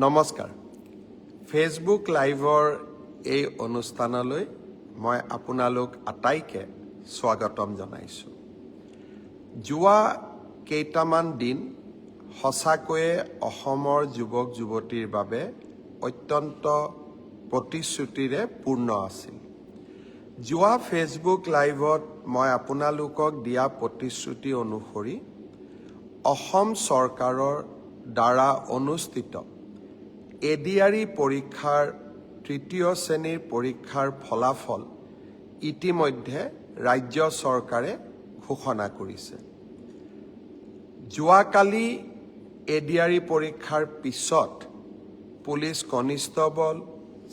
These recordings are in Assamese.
নমস্কাৰ ফেচবুক লাইভৰ এই অনুষ্ঠানলৈ মই আপোনালোক আটাইকে স্বাগতম জনাইছো। যোৱা কেইটামান দিন সঁচাকৈয়ে অসমৰ যুৱক যুৱতীৰ বাবে অত্যন্ত প্ৰতিশ্ৰুতিৰে পূৰ্ণ আছিল। যোৱা ফেচবুক লাইভত মই আপোনালোকক দিয়া প্ৰতিশ্ৰুতি অনুসৰি অসম চৰকাৰৰ দ্বাৰা অনুষ্ঠিত এডিআৰই পৰীক্ষাৰ তৃতীয় শ্ৰেণীৰ পৰীক্ষাৰ ফলাফল ইতিমধ্যে ৰাজ্য চৰকাৰে ঘোষণা কৰিছে। যোৱাকালি এডিআৰই পৰীক্ষাৰ পিছত police constable,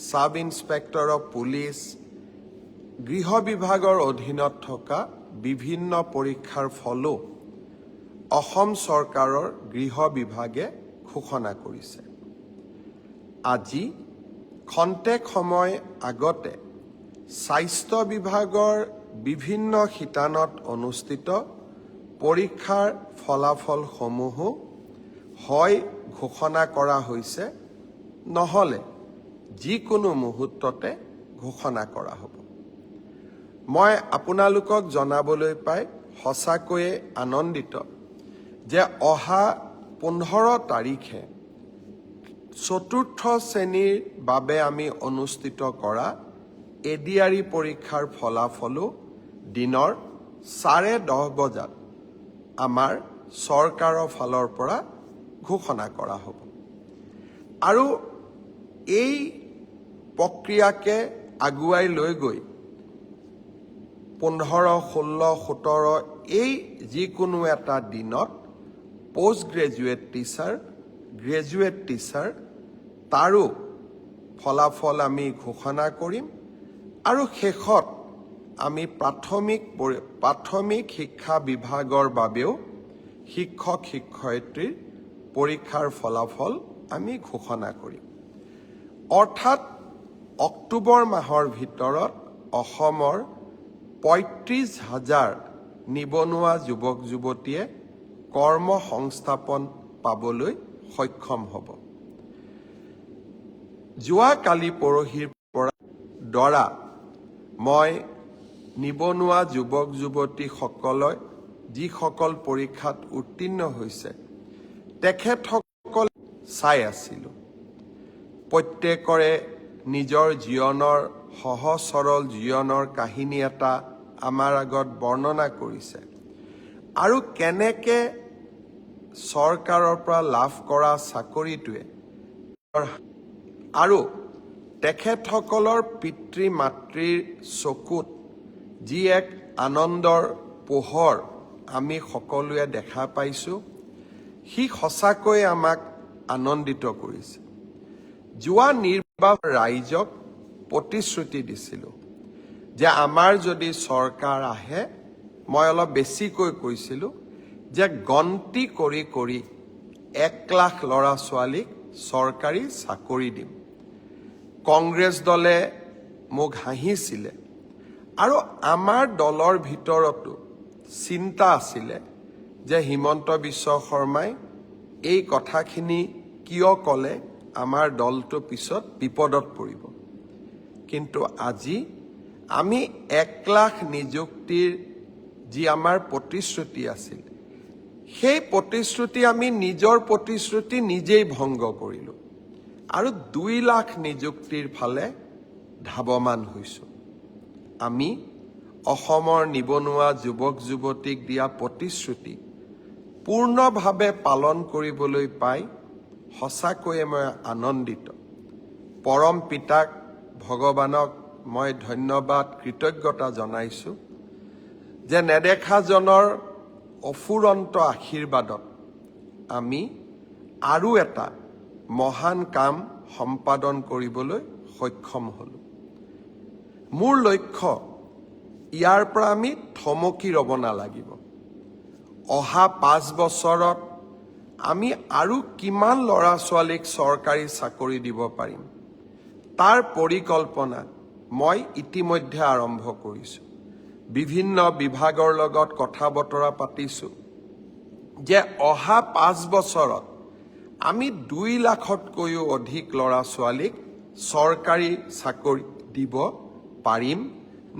sub inspector of police, গৃহ বিভাগৰ অধীনত থকা বিভিন্ন পৰীক্ষাৰ ফলো অসম চৰকাৰৰ গৃহ বিভাগে ঘোষণা কৰিছে। আজি খন্তেক সময় আগতে স্বাস্থ্য বিভাগৰ বিভিন্ন শিতানত অনুষ্ঠিত পৰীক্ষাৰ ফলাফলসমূহো হয় ঘোষণা কৰা হৈছে, নহলে যিকোনো মুহূৰ্ততে ঘোষণা কৰা হ'ব। মই আপোনালোকক জনাবলৈ পাই সঁচাকৈয়ে আনন্দিত যে অহা 15 তাৰিখে চতুৰ্থ শ্ৰেণীৰ বাবে আমি অনুষ্ঠিত কৰা এডিআৰই পৰীক্ষাৰ ফলাফলো দিনৰ 10:30 বজাত আমাৰ চৰকাৰৰ ফালৰ পৰা ঘোষণা কৰা হ'ব। আৰু এই প্ৰক্ৰিয়াকে আগুৱাই লৈ গৈ 15, 16, 17 এই যিকোনো এটা দিনত post graduate teacher, graduate teacher তাৰো ফলাফল আমি ঘোষণা কৰিম। আৰু শেষত আমি প্ৰাথমিক শিক্ষা বিভাগৰ বাবেও শিক্ষক শিক্ষয়িত্ৰীৰ পৰীক্ষাৰ ফলাফল আমি ঘোষণা কৰিম। অৰ্থাৎ অক্টোবৰ মাহৰ ভিতৰত অসমৰ 35,000 নিবনুৱা যুৱক যুৱতীয়ে কৰ্ম সংস্থাপন পাবলৈ সক্ষম হ'ব। যোৱাকালি পৰহিৰ দ্বাৰা মই নিবনুৱা যুৱক যুৱতীসকলক যিসকল পৰীক্ষাত উত্তীৰ্ণ হৈছে তেখেতসকল চাই আছিলোঁ। প্ৰত্যেকৰে নিজৰ জীৱনৰ সহজ সৰল জীৱনৰ কাহিনী এটা আমাৰ আগত বৰ্ণনা কৰিছে আৰু কেনেকে চৰকাৰৰ পৰা লাভ কৰা চাকৰিটোৱে আৰু তেখেতসকলৰ পিতৃ মাতৃৰ চকুত যি এক আনন্দৰ পোহৰ আমি সকলোৱে দেখা পাইছোঁ, সি সঁচাকৈ আমাক আনন্দিত কৰিছে। যোৱা নিৰ্বাচন ৰাইজক প্ৰতিশ্ৰুতি দিছিলোঁ যে আমাৰ যদি চৰকাৰ আহে, মই অলপ বেছিকৈ কৈছিলোঁ যে গন্তি কৰি কৰি 1 লাখ ল'ৰা ছোৱালীক চৰকাৰী চাকৰি দিম। কংগ্ৰেছ দলে মোক হাঁহিছিলে আৰু আমাৰ দলৰ ভিতৰতো চিন্তা আছিলে যে হিমন্ত বিশ্ব শৰ্মাই এই কথাখিনি কিয় ক'লে, আমাৰ দলটো পিছত বিপদত পৰিব। কিন্তু আজি আমি 1 লাখ নিযুক্তিৰ যি আমাৰ প্ৰতিশ্ৰুতি আছিল, সেই প্ৰতিশ্ৰুতি আমি নিজৰ প্ৰতিশ্ৰুতি নিজেই ভংগ কৰিলোঁ আৰু 2 লাখ নিযুক্তিৰ ফালে ধাৱমান হৈছোঁ। আমি অসমৰ নিবনুৱা যুৱক যুৱতীক দিয়া প্ৰতিশ্ৰুতি পূৰ্ণভাৱে পালন কৰিবলৈ পাই সঁচাকৈয়ে মই আনন্দিত। পৰম পিতাক ভগৱানক মই ধন্যবাদ কৃতজ্ঞতা জনাইছোঁ যে নেদেখাজনৰ অফুৰন্ত আশীৰ্বাদত আমি আৰু এটা মহান কাম সম্পাদন কৰিবলৈ সক্ষম হ'লোঁ। মোৰ লক্ষ্য ইয়াৰ পৰা আমি থমকি ৰ'ব নালাগিব। অহা 5 বছৰত আমি আৰু কিমান ল'ৰা ছোৱালীক চৰকাৰী চাকৰি দিব পাৰিম তাৰ পৰিকল্পনা মই ইতিমধ্যে আৰম্ভ কৰিছোঁ। বিভিন্ন বিভাগৰ লগত কথা বতৰা পাতিছোঁ যে অহা 5 বছৰত আমি 2 লাখতকৈও অধিক ল'ৰা ছোৱালীক চৰকাৰী চাকৰি দিব পাৰিম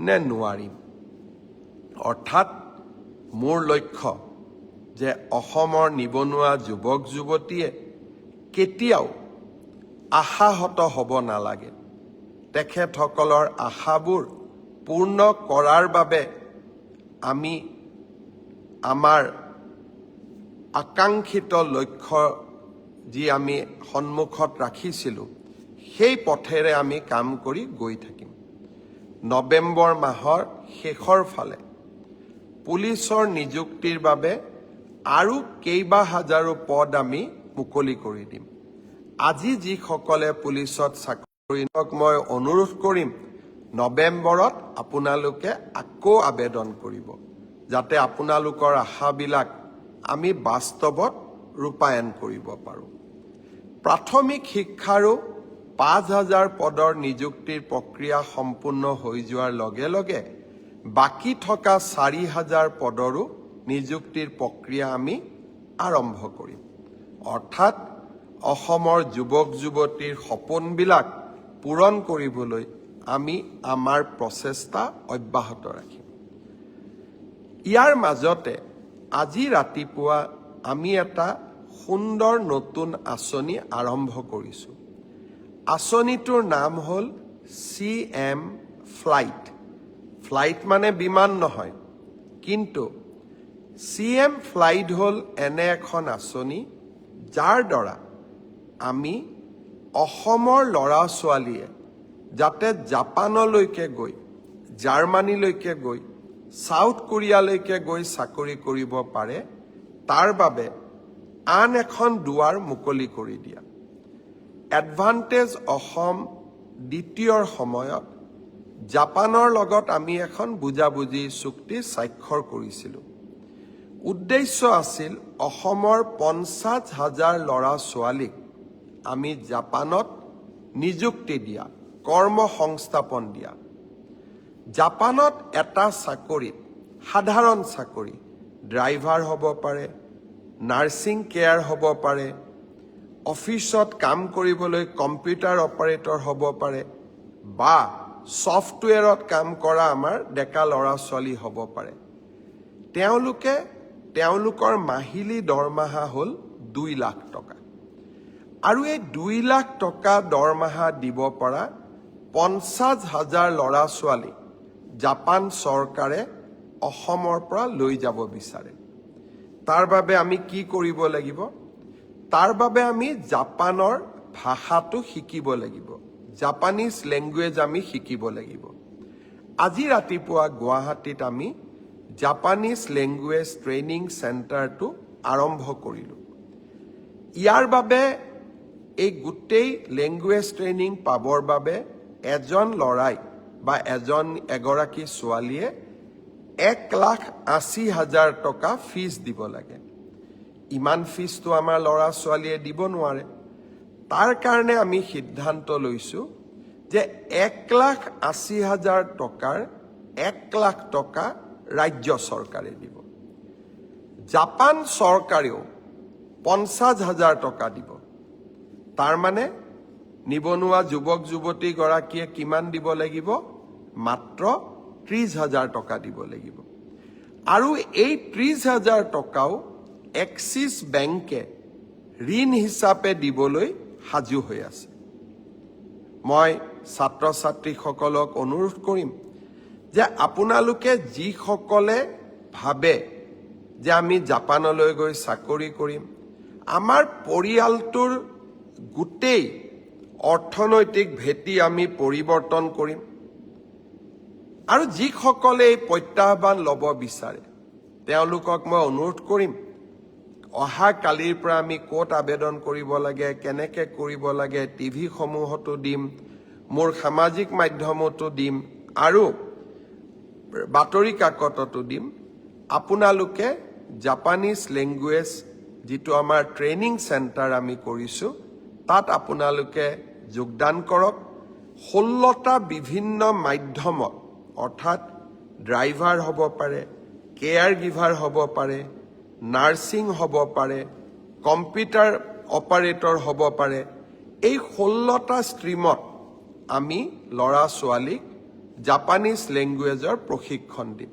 নে নোৱাৰিম। অৰ্থাৎ মোৰ লক্ষ্য যে অসমৰ নিবনুৱা যুৱক যুৱতীয়ে কেতিয়াও আশাহত হ'ব নালাগে। তেখেতসকলৰ আশাবোৰ পূৰ্ণ কৰাৰ বাবে আমি আমাৰ আকাংক্ষিত লক্ষ্য যি আমি সন্মুখত ৰাখিছিলোঁ সেই পথেৰে আমি কাম কৰি গৈ থাকিম। নৱেম্বৰ মাহৰ শেষৰ ফালে পুলিচৰ নিযুক্তিৰ বাবে আৰু কেইবা হাজাৰো পদ আমি মুকলি কৰি দিম। আজি যিসকলে পুলিচত চাকৰি মই অনুৰোধ কৰিম নৱেম্বৰত আপোনালোকে আকৌ আবেদন কৰিব, যাতে আপোনালোকৰ আশাবিলাক আমি বাস্তৱত ৰূপায়ণ কৰিব পাৰোঁ। প্ৰাথমিক শিক্ষাৰো 5,000 পদৰ নিযুক্তিৰ প্ৰক্ৰিয়া সম্পূৰ্ণ হৈ যোৱাৰ লগে লগে বাকী থকা 4,000 পদৰো নিযুক্তিৰ প্ৰক্ৰিয়া আমি আৰম্ভ কৰিম। অৰ্থাৎ অসমৰ যুৱক যুৱতীৰ সপোনবিলাক পূৰণ কৰিবলৈ আমি আমাৰ প্ৰচেষ্টা অব্যাহত ৰাখিম। ইয়াৰ মাজতে আজি ৰাতিপুৱা আমি এটা সুন্দৰ নতুন আঁচনি আৰম্ভ কৰিছোঁ। আঁচনিটোৰ নাম হ'ল CM ফ্লাইট। ফ্লাইট মানে বিমান নহয়, কিন্তু CM ফ্লাইট হ'ল এনে এখন আঁচনি যাৰ দ্বাৰা আমি অসমৰ ল'ৰা ছোৱালীয়ে যাতে জাপানলৈকে গৈ, জাৰ্মানীলৈকে গৈ, সাউথ কোৰিয়ালৈকে গৈ চাকৰি কৰিব পাৰে, তাৰ বাবে আন এখন দুৱাৰ মুকলি কৰি দিয়া। এডভান্টেজ অসম দ্বিতীয়ৰ সময়ত জাপানৰ লগত আমি এখন বুজাবুজি চুক্তি স্বাক্ষৰ কৰিছিলোঁ। উদ্দেশ্য আছিল অসমৰ 50,000 ল'ৰা ছোৱালীক আমি জাপানত নিযুক্তি দিয়া, কৰ্ম সংস্থাপন দিয়া। জাপানত এটা চাকৰিত, সাধাৰণ চাকৰি, ড্ৰাইভাৰ হ'ব পাৰে, নাৰ্ছিং কেয়াৰ হ'ব পাৰে, অফিচত কাম কৰিবলৈ কম্পিউটাৰ অপাৰেটৰ হ'ব পাৰে, বা ছফ্টৱেৰত কাম কৰা আমাৰ ডেকা ল'ৰা ছোৱালী হ'ব পাৰে। তেওঁলোকৰ মাহিলী দৰমহা হ'ল 2 লাখ টকা। আৰু এই 2 লাখ টকা দৰমহা দিব পৰা 50,000 ল'ৰা ছোৱালী জাপান চৰকাৰে অসমৰ পৰা লৈ যাব বিচাৰে। তাৰ বাবে আমি কি কৰিব লাগিব? তাৰ বাবে আমি জাপানৰ ভাষাটো শিকিব লাগিব, জাপানিজ লেংগুৱেজ আমি শিকিব লাগিব। আজি ৰাতিপুৱা গুৱাহাটীত আমি জাপানিজ লেংগুৱেজ ট্ৰেইনিং চেণ্টাৰটো আৰম্ভ কৰিলোঁ। ইয়াৰ বাবে এই গোটেই লেংগুৱেজ ট্ৰেইনিং পাবৰ বাবে এজন ল'ৰাই বা এগৰাকী ছোৱালীয়ে 1,80,000 টকা ফিজ দিব লাগে। ইমান ফিজটো আমাৰ ল'ৰা ছোৱালীয়ে দিব নোৱাৰে। তাৰ কাৰণে আমি সিদ্ধান্ত লৈছোঁ যে 1,80,000 টকাৰ 1 লাখ টকা ৰাজ্য চৰকাৰে দিব। জাপান চৰকাৰেও 50,000 টকা দিব। তাৰ মানে নিবনুৱা যুৱক যুৱতীগৰাকীয়ে কিমান দিব লাগিব? মাত্ৰ 30,000 টকা দিব লাগিব। আৰু এই 30,000 টকাও এক্সিছ বেংকে ঋণ হিচাপে দিবলৈ সাজু হৈ আছে। মই ছাত্ৰ ছাত্ৰীসকলক অনুৰোধ কৰিম যে আপোনালোকে যিসকলে ভাবে যে আমি জাপানলৈ গৈ চাকৰি কৰিম, আমাৰ পৰিয়ালটোৰ গোটেই অৰ্থনৈতিক ভেটি আমি পৰিৱৰ্তন কৰিম, আৰু যিসকলে এই প্ৰত্যাহ্বান ল'ব বিচাৰে তেওঁলোকক মই অনুৰোধ কৰিম, অহা কালিৰ পৰা আমি ক'ত আবেদন কৰিব লাগে, কেনেকৈ কৰিব লাগে, টিভিসমূহতো দিম, মোৰ সামাজিক মাধ্যমতো দিম, আৰু বাতৰি কাকততো দিম। আপোনালোকে জাপানিজ লেংগুৱেজ যিটো আমাৰ ট্ৰেইনিং চেণ্টাৰ আমি কৰিছোঁ, তাত আপোনালোকে যোগদান কৰক। 16টা বিভিন্ন মাধ্যমত, অৰ্থাৎ ড্ৰাইভাৰ হ'ব পাৰে, কেয়াৰ গিভাৰ হ'ব পাৰে, নাৰ্ছিং হ'ব পাৰে, কম্পিউটাৰ অপাৰেটৰ হ'ব পাৰে। এই 16টা ষ্ট্ৰীমত আমি ল'ৰা ছোৱালীক জাপানীজ লেংগুৱেজৰ প্ৰশিক্ষণ দিম।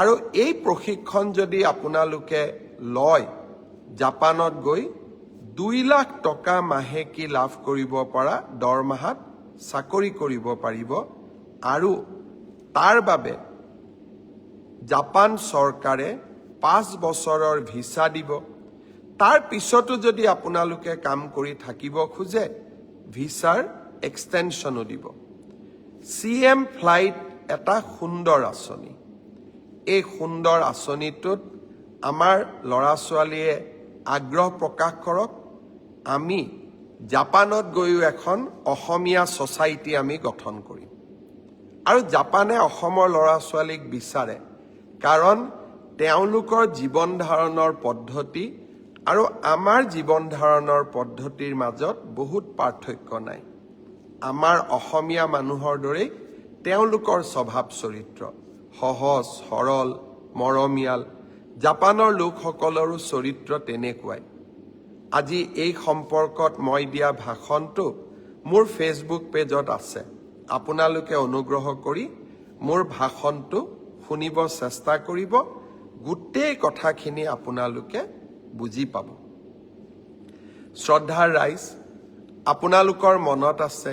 আৰু এই প্ৰশিক্ষণ যদি আপোনালোকে লয়, জাপানত গৈ 2 লাখ টকা মাহেকী লাভ কৰিব পৰা দৰমহাত চাকৰি কৰিব পাৰিব। আৰু তাৰ বাবে জাপান চৰকাৰে 5 বছৰৰ ভিছা দিব। তাৰ পিছতো যদি আপোনালোকে কাম কৰি থাকিব খোজে, ভিছাৰ এক্সটেনশ্যনো দিব। CM ফ্লাইট এটা সুন্দৰ আঁচনি। এই সুন্দৰ আঁচনিটোত আমাৰ ল'ৰা ছোৱালীয়ে আগ্ৰহ প্ৰকাশ কৰক। আমি জাপানত গৈও এখন অসমীয়া ছ'চাইটি আমি গঠন কৰিম। আৰু জাপানে অসমৰ ল'ৰা ছোৱালীক বিচাৰে, কাৰণ তেওঁলোকৰ জীৱন ধাৰণৰ পদ্ধতি আৰু আমাৰ জীৱন ধাৰণৰ পদ্ধতিৰ মাজত বহুত পাৰ্থক্য নাই। আমাৰ অসমীয়া মানুহৰ দৰেই তেওঁলোকৰ স্বভাৱ চৰিত্ৰ সহজ সৰল মৰমীয়াল। জাপানৰ লোকসকলৰো চৰিত্ৰ তেনেকুৱাই। আজি এই সম্পৰ্কত মই দিয়া ভাষণটো মোৰ ফেচবুক পেজত আছে। আপোনালোকে অনুগ্ৰহ কৰি মোৰ ভাষণটো শুনিব চেষ্টা কৰিব। গোটেই কথাখিনি আপোনালোকে বুজি পাব। শ্ৰদ্ধাৰ ৰাইজ, আপোনালোকৰ মনত আছে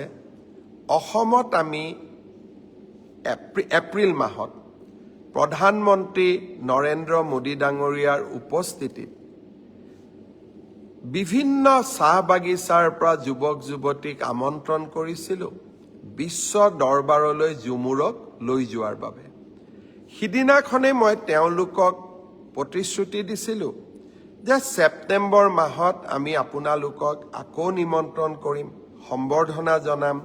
অসমত আমি এপ্ৰিল মাহত প্ৰধানমন্ত্ৰী নৰেন্দ্ৰ মোদী ডাঙৰীয়াৰ উপস্থিতিত বিভিন্ন চাহ বাগিচাৰ পৰা যুৱক যুৱতীক আমন্ত্ৰণ কৰিছিলোঁ বিশ্ব দৰবাৰলৈ ঝুমুৰক লৈ যোৱাৰ বাবে। সিদিনাখনেই মই তেওঁলোকক প্ৰতিশ্ৰুতি দিছিলোঁ যে ছেপ্টেম্বৰ মাহত আমি আপোনালোকক আকৌ নিমন্ত্ৰণ কৰিম, সম্বৰ্ধনা জনাম,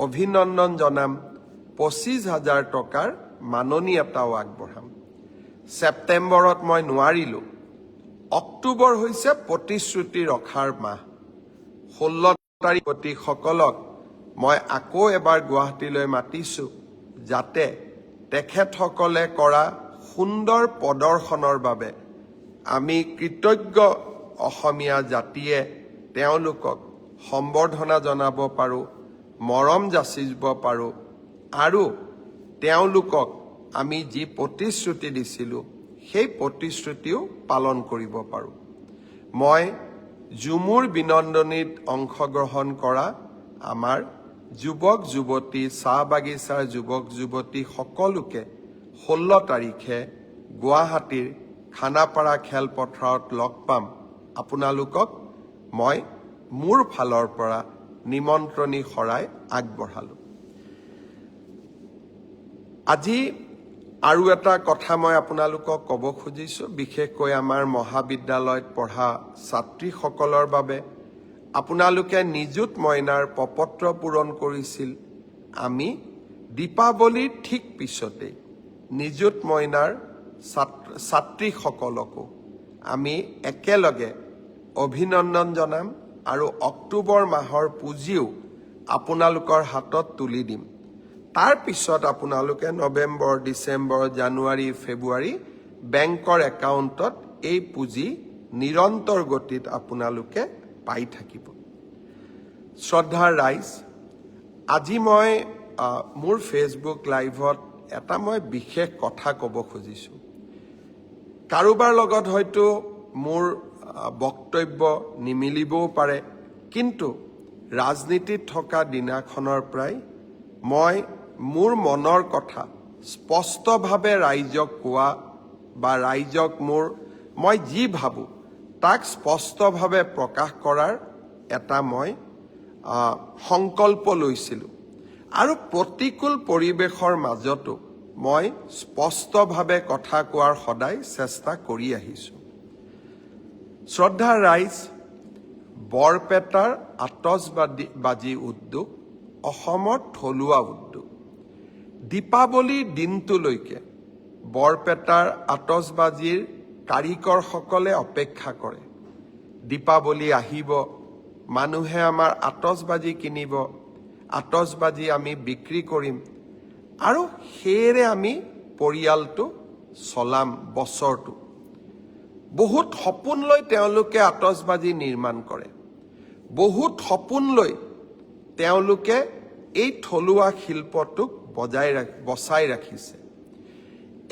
অভিনন্দন জনাম, 25,000 টকাৰ মাননি এটাও আগবঢ়াম। ছেপ্টেম্বৰত মই নোৱাৰিলোঁ। অক্টোবৰ হৈছে প্ৰতিশ্ৰুতি ৰখাৰ মাহ। 16 তাৰিখসকলক মই আকৌ এবাৰ গুৱাহাটীলৈ মাতিছোঁ, যাতে তেখেতসকলে কৰা সুন্দৰ প্ৰদৰ্শনৰ বাবে আমি কৃতজ্ঞ অসমীয়া জাতিয়ে তেওঁলোকক সম্বৰ্ধনা জনাব পাৰোঁ, মৰম যাচিব পাৰোঁ আৰু তেওঁলোকক আমি যি প্ৰতিশ্ৰুতি দিছিলোঁ সেই প্ৰতিশ্ৰুতিও পালন কৰিব পাৰোঁ। মই ঝুমুৰ বিনন্দনীত অংশগ্ৰহণ কৰা আমাৰ যুৱক যুৱতী, চাহ বাগিচাৰ যুৱক যুৱতী সকলোকে 16 তাৰিখে গুৱাহাটীৰ খানাপাৰা খেলপথাৰত লগ পাম। আপোনালোকক মই মোৰ ফালৰ পৰা নিমন্ত্ৰণী শৰাই আগবঢ়ালোঁ। আজি আৰু এটা কথা মই আপোনালোকক ক'ব খুজিছোঁ, বিশেষকৈ আমাৰ মহাবিদ্যালয়ত পঢ়া ছাত্ৰীসকলৰ বাবে। আপোনালোকে নিযুত মইনাৰ প্ৰপত্ৰ পূৰণ কৰিছিল। আমি দীপাৱলীৰ ঠিক পিছতেই নিযুত মইনাৰ ছাত্ৰীসকলকো আমি একেলগে অভিনন্দন জনাম আৰু অক্টোবৰ মাহৰ পুঁজিও আপোনালোকৰ হাতত তুলি দিম। তাৰ পিছত আপোনালোকে নৱেম্বৰ, ডিচেম্বৰ, জানুৱাৰী, ফেব্ৰুৱাৰী বেংকৰ একাউণ্টত এই পুঁজি নিৰন্তৰ গতিত আপোনালোকে পাই থাকিব। শ্ৰদ্ধাৰ ৰাইজ, আজি মই মোৰ ফেচবুক লাইভত এটা মই বিশেষ কথা ক'ব খুজিছোঁ। কাৰোবাৰ লগত হয়তো মোৰ বক্তব্য নিমিলিবও পাৰে, কিন্তু ৰাজনীতিত থকা দিনাখনৰ পৰাই মই মোৰ মনৰ কথা স্পষ্টভাৱে ৰাইজক কোৱা বা ৰাইজক মই যি ভাবোঁ তাক স্পষ্টভাৱে প্ৰকাশ কৰাৰ এটা মই সংকল্প লৈছিলোঁ। আৰু প্ৰতিকূল পৰিৱেশৰ মাজতো মই স্পষ্টভাৱে কথা কোৱাৰ সদায় চেষ্টা কৰি আহিছোঁ। শ্ৰদ্ধাৰ ৰাইজ, বৰপেটাৰ আতচবাজী উদ্যোগ অসমৰ থলুৱা উদ্যোগ। দীপাৱলীৰ দিনটোলৈকে বৰপেটাৰ আতচবাজীৰ কাৰিকৰসকলে অপেক্ষা কৰে। দীপাৱলী আহিব, মানুহে আমাৰ আতচবাজী কিনিব, আতচবাজী আমি বিক্ৰী কৰিম আৰু সেয়েৰে আমি পৰিয়ালটো চলাম বছৰটো। বহুত সপোন লৈ তেওঁলোকে আতচবাজী নিৰ্মাণ কৰে। বহুত সপোন লৈ তেওঁলোকে এই থলুৱা শিল্পটোক বচাই ৰাখিছে।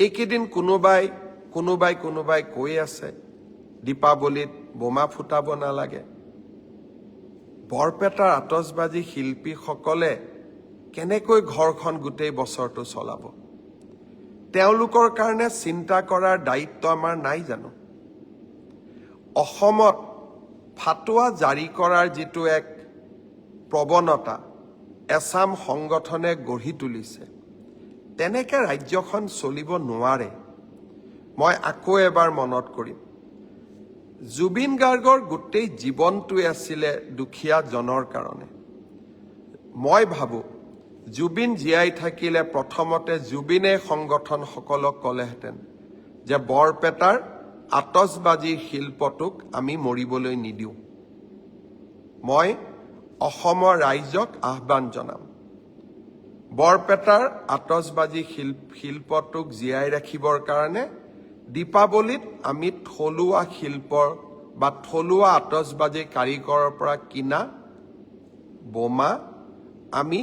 এইকেইদিন কোনোবাই কৈ আছে দীপাৱলীত বোমা ফুটাব নালাগে। বৰপেটাৰ আতচবাজী শিল্পীসকলে কেনেকৈ ঘৰখন গোটেই বছৰটো চলাব? তেওঁলোকৰ কাৰণে চিন্তা কৰাৰ দায়িত্ব আমাৰ নাই জানো? অসমত ফাটুৱা জাৰি কৰাৰ যিটো এক প্ৰৱণতা এছাম সংগঠনে গঢ়ি তুলিছে, তেনেকে ৰাজ্যখন চলিব নোৱাৰে। মই আকৌ এবাৰ মনত কৰিম, জুবিন গাৰ্গৰ গোটেই জীৱনটোৱে আছিলে দুখীয়া জনৰ কাৰণে। মই ভাবোঁ জুবিন জীয়াই থাকিলে প্ৰথমতে জুবিনে সংগঠনসকলক ক'লেহেঁতেন যে বৰপেটাৰ আতচবাজীৰ শিল্পটোক আমি মৰিবলৈ নিদিওঁ। মই অসমৰ ৰাইজক আহ্বান জনাম, বৰপেটাৰ আতচবাজী শিল্পটোক জীয়াই ৰাখিবৰ কাৰণে দীপাৱলীত আমি থলুৱা শিল্পৰ বা থলুৱা আতচবাজী কাৰিকৰৰ পৰা কিনা বোমা আমি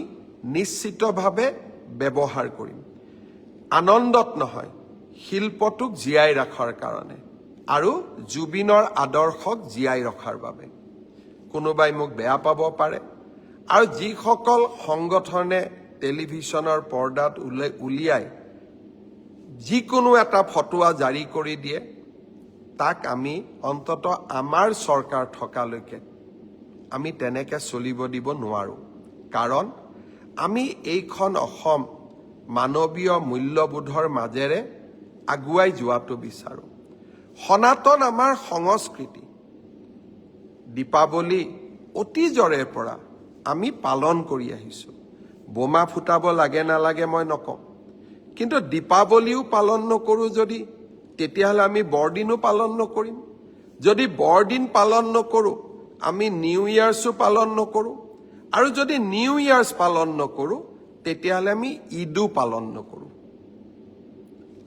নিশ্চিতভাৱে ব্যৱহাৰ কৰিম। আনন্দত নহয়, শিল্পটোক জীয়াই ৰখাৰ কাৰণে আৰু জুবিনৰ আদৰ্শক জীয়াই ৰখাৰ বাবে। কোনোবাই মোক বেয়া পাব পাৰে, আৰু যিসকল সংগঠনে টেলিভিছনৰ পৰ্দাত উলিয়াই যিকোনো এটা ফটোৱা জাৰি কৰি দিয়ে, তাক আমি অন্তত আমাৰ চৰকাৰ থকালৈকে আমি তেনেকৈ চলিব দিব নোৱাৰোঁ। কাৰণ আমি এইখন অসম মানৱীয় মূল্যবোধৰ মাজেৰে আগুৱাই যোৱাটো বিচাৰোঁ। সনাতন আমাৰ সংস্কৃতি। দীপাৱলী অতীজৰে পৰা আমি পালন কৰি আহিছোঁ। বোমা ফুটাব লাগে নালাগে মই নকওঁ, কিন্তু দীপাৱলীও পালন নকৰোঁ যদি, তেতিয়াহ'লে আমি বৰদিনো পালন নকৰিম। যদি বৰদিন পালন নকৰোঁ, আমি নিউ ইয়াৰ্ছো পালন নকৰোঁ, আৰু যদি নিউ ইয়াৰ্ছ পালন নকৰোঁ, তেতিয়াহ'লে আমি ঈদো পালন নকৰোঁ।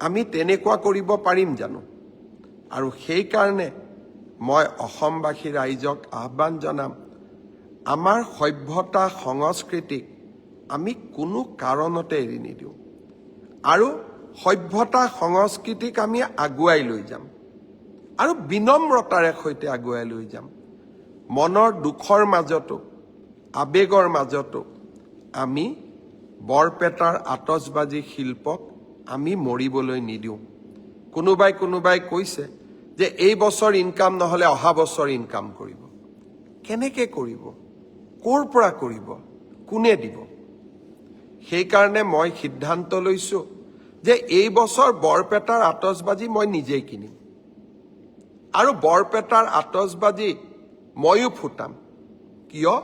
আমি তেনেকুৱা কৰিব পাৰিম জানো? আৰু সেইকাৰণে মই অসমবাসী ৰাইজক আহ্বান জনাম, আমাৰ সভ্যতা সংস্কৃতিক আমি কোনো কাৰণতে এৰি নিদিওঁ, আৰু সভ্যতা সংস্কৃতিক আমি আগুৱাই লৈ যাম, আৰু বিনম্ৰতাৰে সৈতে আগুৱাই লৈ যাম। মনৰ দুখৰ মাজতো আৱেগৰ মাজতো আমি বৰপেটাৰ আতচবাজী শিল্পক আমি মৰিবলৈ নিদিওঁ। কোনোবাই কৈছে যে এই বছৰ ইনকাম নহ'লে অহা বছৰ ইনকাম কৰিব। কেনেকৈ কৰিব? ক'ৰ পৰা কৰিব? কোনে দিব? সেইকাৰণে মই সিদ্ধান্ত লৈছোঁ যে এই বছৰ বৰপেটাৰ আতচবাজী মই নিজেই কিনিম, আৰু বৰপেটাৰ আতচবাজী ময়ো ফুটাম। কিয়?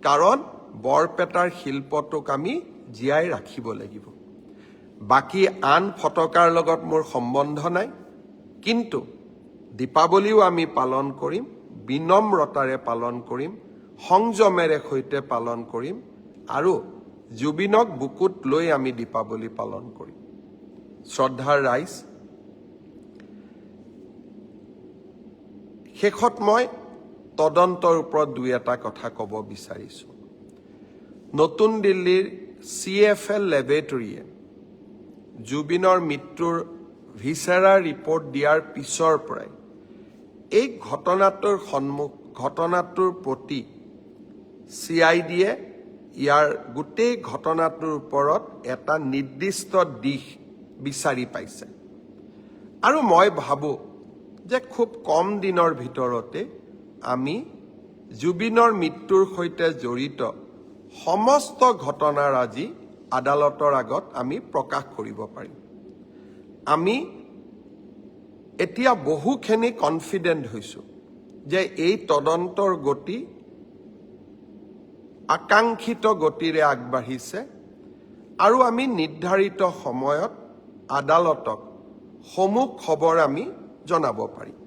কাৰণ বৰপেটাৰ শিল্পটোক আমি জীয়াই ৰাখিব লাগিব। বাকী আন ফটকাৰ লগত মোৰ সম্বন্ধ নাই, কিন্তু দীপাৱলীও আমি পালন কৰিম, বিনম্ৰতাৰে পালন কৰিম, সংযমেৰে সৈতে পালন কৰিম, আৰু জুবিনক বুকুত লৈ আমি দীপাৱলী পালন কৰিম। শ্ৰদ্ধাৰ ৰাইজ, শেষত মই তদন্তৰ ওপৰত দুই এটা কথা ক'ব বিচাৰিছোঁ। নতুন দিল্লীৰ CFL লেবৰেটৰীয়ে জুবিনৰ মৃত্যুৰ ভিছেৰা ৰিপৰ্ট দিয়াৰ পিছৰ পৰাই এই ঘটনাটোৰ প্ৰতি CIDয়ে ইয়াৰ গোটেই ঘটনাটোৰ ওপৰত এটা নিৰ্দিষ্ট দিশ বিচাৰি পাইছে, আৰু মই ভাবোঁ যে খুব কম দিনৰ ভিতৰতে আমি জুবিনৰ মৃত্যুৰ সৈতে জড়িত সমস্ত ঘটনাৰাজি আদালতৰ আগত আমি প্ৰকাশ কৰিব পাৰিম। আমি এতিয়া বহুখিনি কনফিডেণ্ট হৈছোঁ যে এই তদন্তৰ গতি আকাংক্ষিত গতিৰে আগবাঢ়িছে, আৰু আমি নিৰ্ধাৰিত সময়ত আদালতক সমূহ খবৰ আমি জনাব পাৰিম।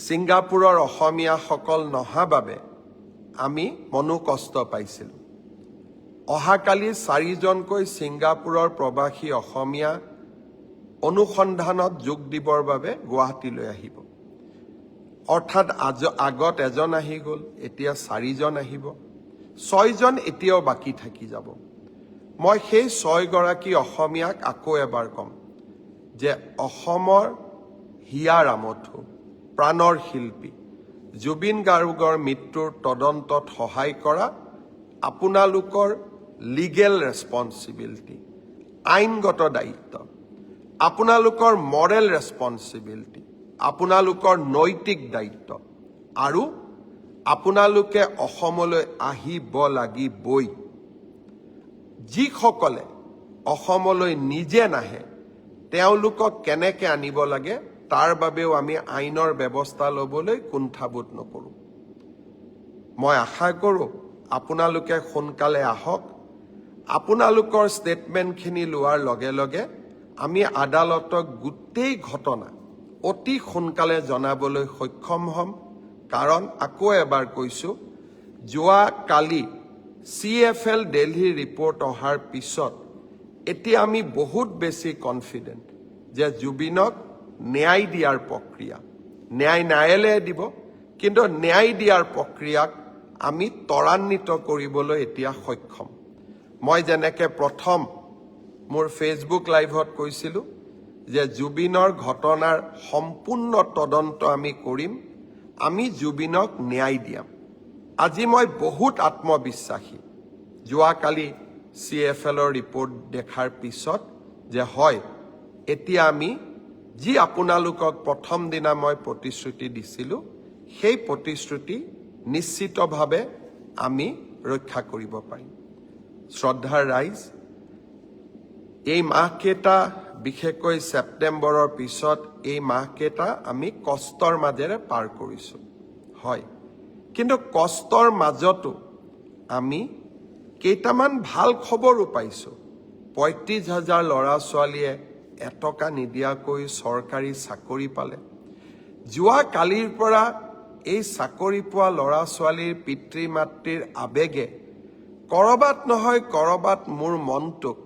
ছিংগাপুৰৰ অসমীয়াসকল নহা বাবে আমি মনোকষ্ট পাইছিলোঁ। অহাকালি 4জনকৈ ছিংগাপুৰৰ প্ৰৱাসী অসমীয়া অনুসন্ধানত যোগ দিবৰ বাবে গুৱাহাটীলৈ আহিব। অৰ্থাৎ আগত এজন আহি গ'ল, এতিয়া 4জন আহিব, 6জন এতিয়াও বাকী থাকি যাব। মই সেই 6গৰাকী অসমীয়াক আকৌ এবাৰ ক'ম যে অসমৰ হিয়া ৰামথু, প্ৰাণৰ শিল্পী জুবিন গাৰ্গৰ মৃত্যুৰ তদন্তত সহায় কৰা আপোনালোকৰ লিগেল ৰেছপন্সিবিলিটি, আইনগত দায়িত্ব, আপোনালোকৰ মৰেল ৰেছপন্সিবিলিটি, আপোনালোকৰ নৈতিক দায়িত্ব, আৰু আপোনালোকে অসমলৈ আহিব লাগিবই। যিসকলে অসমলৈ নিজে নাহে তেওঁলোকক কেনেকৈ আনিব লাগে তাৰ বাবেও আমি আইনৰ ব্যৱস্থা ল'বলৈ কুণ্ঠাবোধ নকৰোঁ। মই আশা কৰোঁ আপোনালোকে সোনকালে আহক। আপোনালোকৰ ষ্টেটমেণ্টখিনি লোৱাৰ লগে লগে আমি আদালতক গোটেই ঘটনা অতি সোনকালে জনাবলৈ সক্ষম হ'ম। কাৰণ আকৌ এবাৰ কৈছোঁ, যোৱাকালি CFL দিল্লী ৰিপৰ্ট অহাৰ পিছত এতিয়া আমি বহুত বেছি কনফিডেণ্ট যে জুবিনক ন্যায় দিয়াৰ প্ৰক্ৰিয়া, ন্যায়ালয়ে দিব, কিন্তু ন্যায় দিয়াৰ প্ৰক্ৰিয়াক আমি ত্বৰান্বিত কৰিবলৈ এতিয়া সক্ষম। মই যেনেকৈ প্ৰথম মোৰ ফেচবুক লাইভত কৈছিলোঁ যে জুবিনৰ ঘটনাৰ সম্পূৰ্ণ তদন্ত আমি কৰিম, আমি জুবিনক ন্যায় দিয়াম। আজি মই বহুত আত্মবিশ্বাসী যোৱাকালি CFLৰ ৰিপৰ্ট দেখাৰ পিছত যে হয়, এতিয়া আমি যি আপোনালোকক প্ৰথম দিনা মই প্ৰতিশ্ৰুতি দিছিলোঁ সেই প্ৰতিশ্ৰুতি নিশ্চিতভাৱে আমি ৰক্ষা কৰিব পাৰিম। শ্ৰদ্ধাৰ ৰাইজ, এই মাহকেইটা, বিশেষকৈ ছেপ্টেম্বৰৰ পিছত এই মাহকেইটা আমি কষ্টৰ মাজেৰে পাৰ কৰিছোঁ, হয়, কিন্তু কষ্টৰ মাজতো আমি কেইটামান ভাল খবৰো পাইছোঁ। 35,000 ল'ৰা ছোৱালীয়ে এটকা নিদিয়াকৈ চৰকাৰী চাকৰি পালে। যোৱাকালিৰ পৰা এই চাকৰি পোৱা ল'ৰা ছোৱালীৰ পিতৃ মাতৃৰ আৱেগে ক'ৰবাত নহয় ক'ৰবাত মোৰ মনটোক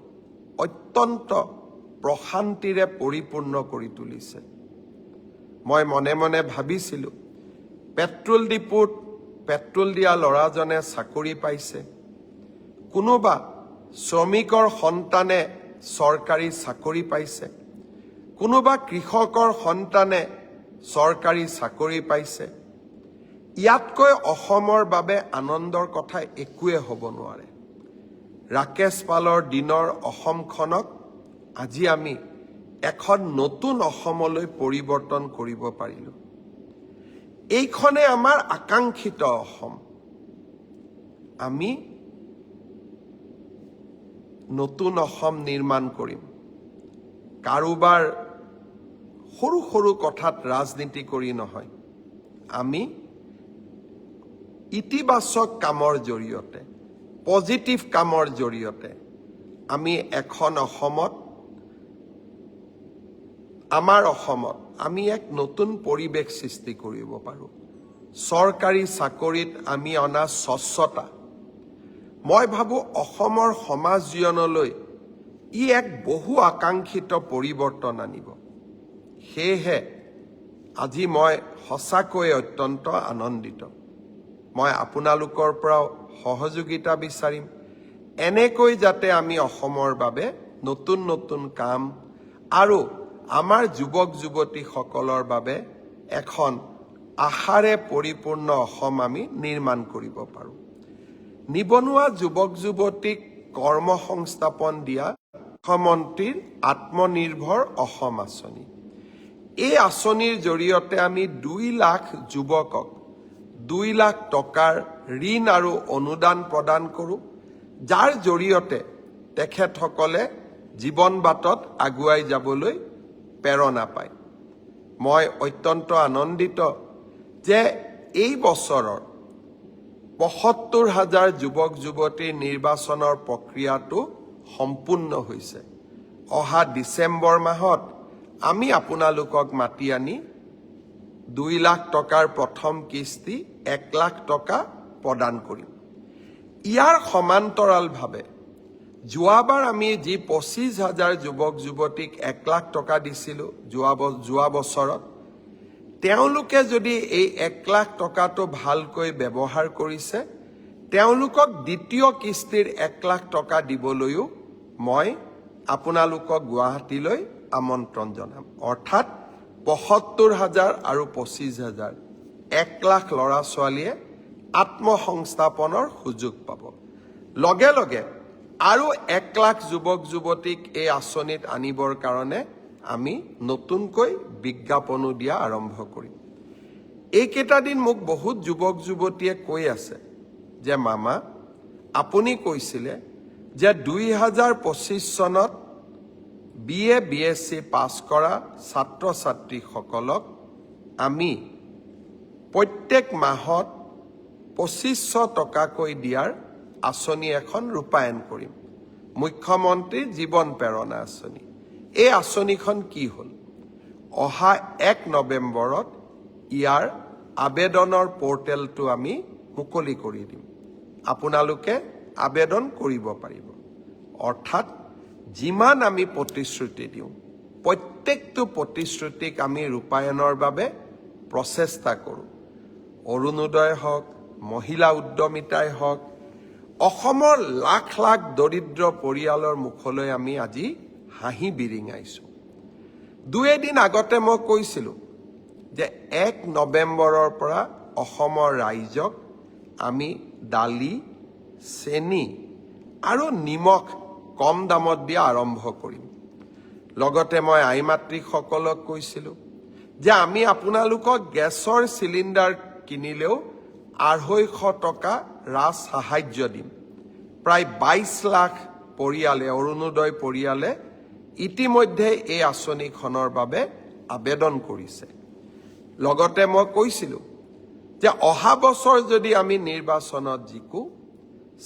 অত্যন্ত প্ৰশান্তিৰে পৰিপূৰ্ণ কৰি তুলিছে। মই মনে মনে ভাবিছিলোঁ, পেট্ৰল ডিপুত পেট্ৰল দিয়া ল'ৰাজনে চাকৰি পাইছে, কোনোবা শ্ৰমিকৰ সন্তানে চৰকাৰী চাকৰি পাইছে, কোনোবা কৃষকৰ সন্তানে চৰকাৰী চাকৰি পাইছে। ইয়াতকৈ অসমৰ বাবে আনন্দৰ কথা একোৱে হ'ব নোৱাৰে। ৰাকেশ পালৰ দিনৰ অসমখনক আজি আমি এখন নতুন অসমলৈ পৰিৱৰ্তন কৰিব পাৰিলোঁ। এইখনে আমাৰ আকাংক্ষিত অসম। আমি নতুন অসম নিৰ্মাণ কৰিম। কাৰোবাৰ সৰু সৰু কথাত ৰাজনীতি কৰি নহয়, আমি ইতিবাচক কামৰ জৰিয়তে, পজিটিভ কামৰ জৰিয়তে আমি এখন অসমত, আমাৰ অসমত আমি এক নতুন পৰিৱেশ সৃষ্টি কৰিব পাৰোঁ। চৰকাৰী চাকৰিত আমি অনা স্বচ্ছতা, মই ভাবোঁ অসমৰ সমাজ জীৱনলৈ ই এক বহু আকাংক্ষিত পৰিৱৰ্তন আনিব। সেয়েহে আজি মই সঁচাকৈ অত্যন্ত আনন্দিত। মই আপোনালোকৰ পৰাও সহযোগিতা বিচাৰিম, এনেকৈ যাতে আমি অসমৰ বাবে নতুন নতুন কাম আৰু আমাৰ যুৱক যুৱতীসকলৰ বাবে এখন আশাৰে পৰিপূৰ্ণ অসম আমি নিৰ্মাণ কৰিব পাৰোঁ। নিবনুৱা যুৱক যুৱতীক কৰ্মসংস্থাপন দিয়া মুখ্যমন্ত্ৰীৰ আত্মনিৰ্ভৰ অসম আঁচনি, এই আঁচনিৰ জৰিয়তে আমি 2 লাখ যুৱকক 2 লাখ টকাৰ ঋণ আৰু অনুদান প্ৰদান কৰোঁ, যাৰ জৰিয়তে তেখেতসকলে জীৱন বাটত আগুৱাই যাবলৈ প্ৰেৰণা পায়। মই অত্যন্ত আনন্দিত যে এই বছৰৰ ৭৫,000 যুৱক যুৱতীৰ নিৰ্বাচনৰ প্ৰক্ৰিয়াটো সম্পূৰ্ণ হৈছে। অহা ডিচেম্বৰ মাহত আমি আপোনালোকক মাতি আনি 2 লাখ টকাৰ প্ৰথম কিস্তি 1 লাখ টকা প্ৰদান কৰিম। ইয়াৰ সমান্তৰালভাৱে যোৱাবাৰ আমি যি 25,000 যুৱক যুৱতীক 1 লাখ টকা দিছিলোঁ যোৱা বছৰত, তেওঁলোকে যদি এই 1 লাখ টকাটো ভালকৈ ব্যৱহাৰ কৰিছে, তেওঁলোকক দ্বিতীয় কিস্তিৰ 1 লাখ টকা দিবলৈও মই আপোনালোকক গুৱাহাটীলৈ আমন্ত্ৰণ জনাম। অৰ্থাৎ ৭৫,০০০ আৰু ২৫,০০০ 1 লাখ ল'ৰা ছোৱালীয়ে আত্মসংস্থাপনৰ সুযোগ পাব। লগে লগে আৰু 1 লাখ যুৱক যুৱতীক এই আঁচনিত আনিবৰ কাৰণে আমি নতুনকৈ বিজ্ঞাপনো দিয়া আৰম্ভ কৰিম। এইকেইটা দিন মোক বহুত যুৱক যুৱতীয়ে কৈ আছে যে মামা, আপুনি কৈছিলে যে ২০২৫ চনত BA BSc পাছ কৰা ছাত্ৰ ছাত্ৰীসকলক আমি প্ৰত্যেক মাহত ২৫০০ টকাকৈ দিয়াৰ আঁচনি এখন ৰূপায়ণ কৰিম, মুখ্যমন্ত্ৰীৰ জীৱন প্ৰেৰণা আঁচনি। এই আঁচনিখন কি হ'ল? অহা ১ নৱেম্বৰত ইয়াৰ আবেদনৰ পৰ্টেলটো আমি মুকলি কৰি দিম। আপোনালোকে আবেদন কৰিব পাৰিব। অৰ্থাৎ যিমান আমি প্ৰতিশ্ৰুতি দিওঁ, প্ৰত্যেকটো প্ৰতিশ্ৰুতিক আমি ৰূপায়ণৰ বাবে প্ৰচেষ্টা কৰোঁ। অৰুণোদয় হওক, মহিলা উদ্যমিতাই হওক, অসমৰ লাখ লাখ দৰিদ্ৰ পৰিয়ালৰ মুখলৈ আমি আজি হাঁহি বিৰিঙাইছোঁ। ২ দিন আগতে মই কৈছিলোঁ যে ১ নৱেম্বৰৰ পৰা অসমৰ ৰাইজক আমি দালি, চেনি আৰু নিমখ কম দামত দিয়া আৰম্ভ কৰিম। লগতে মই আই মাতৃসকলক কৈছিলোঁ যে আমি আপোনালোকক গেছৰ চিলিণ্ডাৰ কিনিলেও ২৫০ টকা ৰাজ সাহায্য দিম। প্ৰায় ২২ লাখ পৰিয়ালে, অৰুণোদয় পৰিয়ালে ইতিমধ্যে এই আঁচনিখনৰ বাবে আবেদন কৰিছে। লগতে মই কৈছিলোঁ যে অহা বছৰ যদি আমি নিৰ্বাচনত জিকো,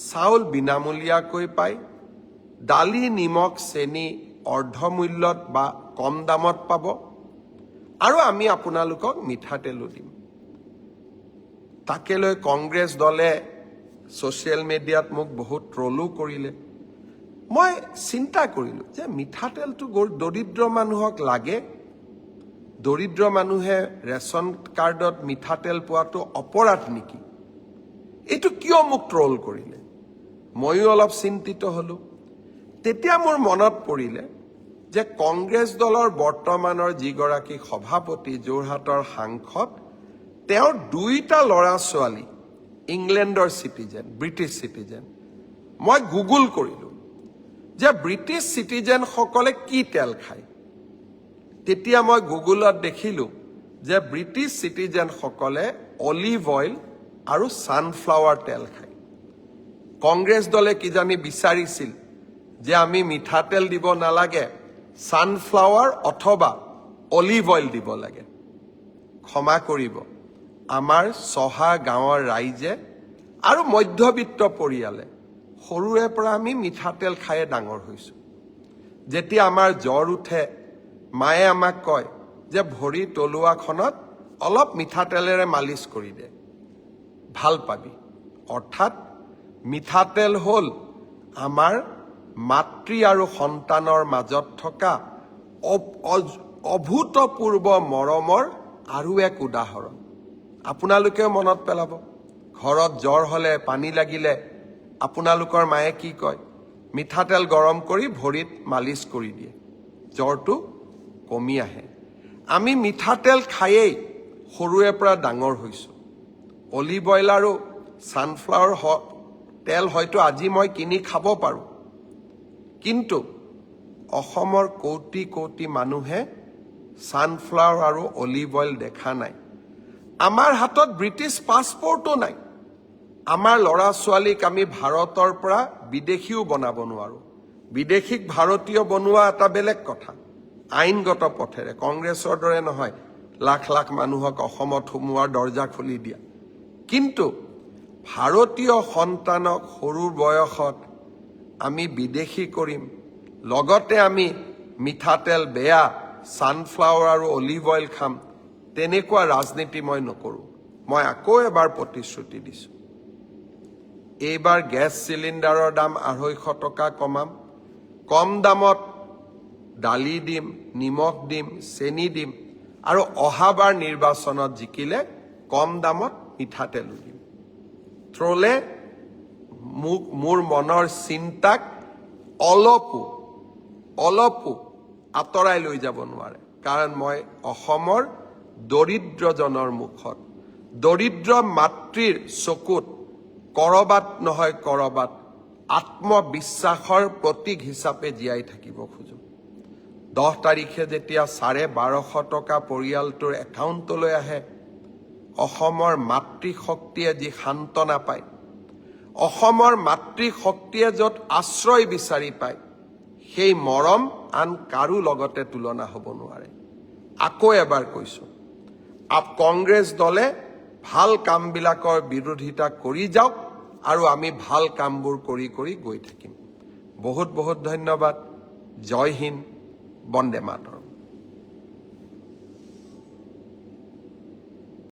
চাউল বিনামূলীয়াকৈ পায়, দালি, নিমখ, চেনি অৰ্ধমূল্যত বা কম দামত পাব, আৰু আমি আপোনালোকক মিঠাতেলো দিম। তাকে লৈ কংগ্ৰেছ দলে ছ'চিয়েল মিডিয়াত মোক বহুত ট্ৰলো কৰিলে। মই চিন্তা কৰিলোঁ যে মিঠাতেলটো দৰিদ্ৰ মানুহক লাগে, দৰিদ্ৰ মানুহে ৰেচন কাৰ্ডত মিঠাতেল পোৱাটো অপৰাধ নেকি? এইটো কিয় মোক ট্ৰল কৰিলে? ময়ো অলপ চিন্তিত হ'লোঁ। তেতিয়া মোৰ মনত পৰিলে যে কংগ্ৰেছ দলৰ বৰ্তমানৰ যিগৰাকী সভাপতি, যোৰহাটৰ সাংসদ, তেওঁৰ 2টা ল'ৰা ছোৱালী ইংলেণ্ডৰ চিটিজেন, ব্ৰিটিছ চিটিজেন। মই গুগল কৰিলোঁ যে ব্ৰিটিছ চিটিজেনসকলে কি তেল খায়। তেতিয়া মই গুগলত দেখিলোঁ যে ব্ৰিটিছ চিটিজেনসকলে অলিভ অইল আৰু ছানফ্লাৱাৰ তেল খায়। কংগ্ৰেছ দলে কিজানি বিচাৰিছিল যে আমি মিঠাতেল দিব নালাগে, ছানফ্লাৱাৰ অথবা অলিভ অইল দিব লাগে। ক্ষমা কৰিব, আমাৰ চহা গাঁৱৰ ৰাইজে আৰু মধ্যবিত্ত পৰিয়ালে সৰুৰে পৰা আমি মিঠাতেল খায়ে ডাঙৰ হৈছোঁ। যেতিয়া আমাৰ জ্বৰ উঠে, মায়ে আমাক কয় যে ভৰি তলুৱাখনত অলপ মিঠাতেলেৰে মালিচ কৰি দে, ভাল পাবি। অৰ্থাৎ মিঠাতেল হ'ল আমাৰ মাতৃ আৰু সন্তানৰ মাজত থকা অভূতপূৰ্ব মৰমৰ আৰু এক উদাহৰণ। আপোনালোকেও মনত পেলাব, ঘৰত জ্বৰ হ'লে, পানী লাগিলে আপোনালোকৰ মায়ে কি কয়? মিঠাতেল গৰম কৰি ভৰিত মালিচ কৰি দিয়ে, জ্বৰটো কমি আহে। আমি মিঠাতেল খায়েই সৰুৰে পৰা ডাঙৰ হৈছোঁ। অলিভ অইল আৰু ছানফ্লাৱাৰ তেল হয়তো আজি মই কিনি খাব পাৰোঁ, কিন্তু অসমৰ কোটি কোটি মানুহে ছানফ্লাৱাৰ আৰু অলিভ অইল দেখা নাই। আমাৰ হাতত ব্ৰিটিছ পাছপৰ্টো নাই। আমাৰ ল'ৰা ছোৱালীক আমি ভাৰতৰ পৰা বিদেশীও বনাব নোৱাৰোঁ। বিদেশীক ভাৰতীয় বনোৱা এটা বেলেগ কথা, আইনগত পথেৰে, কংগ্ৰেছৰ দৰে নহয় লাখ লাখ মানুহক অসমত সোমোৱাৰ দৰ্জা খুলি দিয়া। কিন্তু ভাৰতীয় সন্তানক সৰু বয়সত আমি বিদেশী কৰিম, লগতে আমি মিঠাতেল বেয়া, ছানফ্লাৱাৰ আৰু অলিভ অইল খাম, তেনেকুৱা ৰাজনীতি মই নকৰোঁ। মই আকৌ এবাৰ প্ৰতিশ্ৰুতি দিছোঁ, এইবাৰ গেছ চিলিণ্ডাৰৰ দাম ২৫০ টকা কমাম। কম দামত দালি দিম, নিমখ দিম, চেনি দিম, আৰু অহাবাৰ নিৰ্বাচনত জিকিলে কম দামত মিঠাতেলো দিম। ট্ৰলে মোৰ মনৰ চিন্তাক অলপো আঁতৰাই লৈ যাব নোৱাৰে, কাৰণ মই অসমৰ দৰিদ্ৰজনৰ মুখত, দৰিদ্ৰ মাতৃৰ চকুত কৰবাত নহয় কৰবাত আত্মবিশ্বাসৰ প্ৰতীক হিচাপে জীয়াই থাকিব খোজো। 10 তাৰিখে যেতিয়া 1250 টকা পৰিয়ালটোৰ একাউণ্টলৈ আহে, অসমৰ মাতৃশক্তিয়ে যি সান্তনা পায়, অসমৰ মাতৃশক্তিয়ে য'ত আশ্ৰয় বিচাৰি পায়, সেই মৰম আন কাৰো লগতে তুলনা হ'ব নোৱাৰে। আকৌ এবাৰ কৈছো, কংগ্ৰেছ দলে ভাল কামবিলাকৰ বিৰোধিতা কৰি যাওক আৰু আমি ভাল কামবোৰ কৰি কৰি গৈ থাকিম। বহুত বহুত ধন্যবাদ। জয় হিন্দ, বন্দে মাতৰম।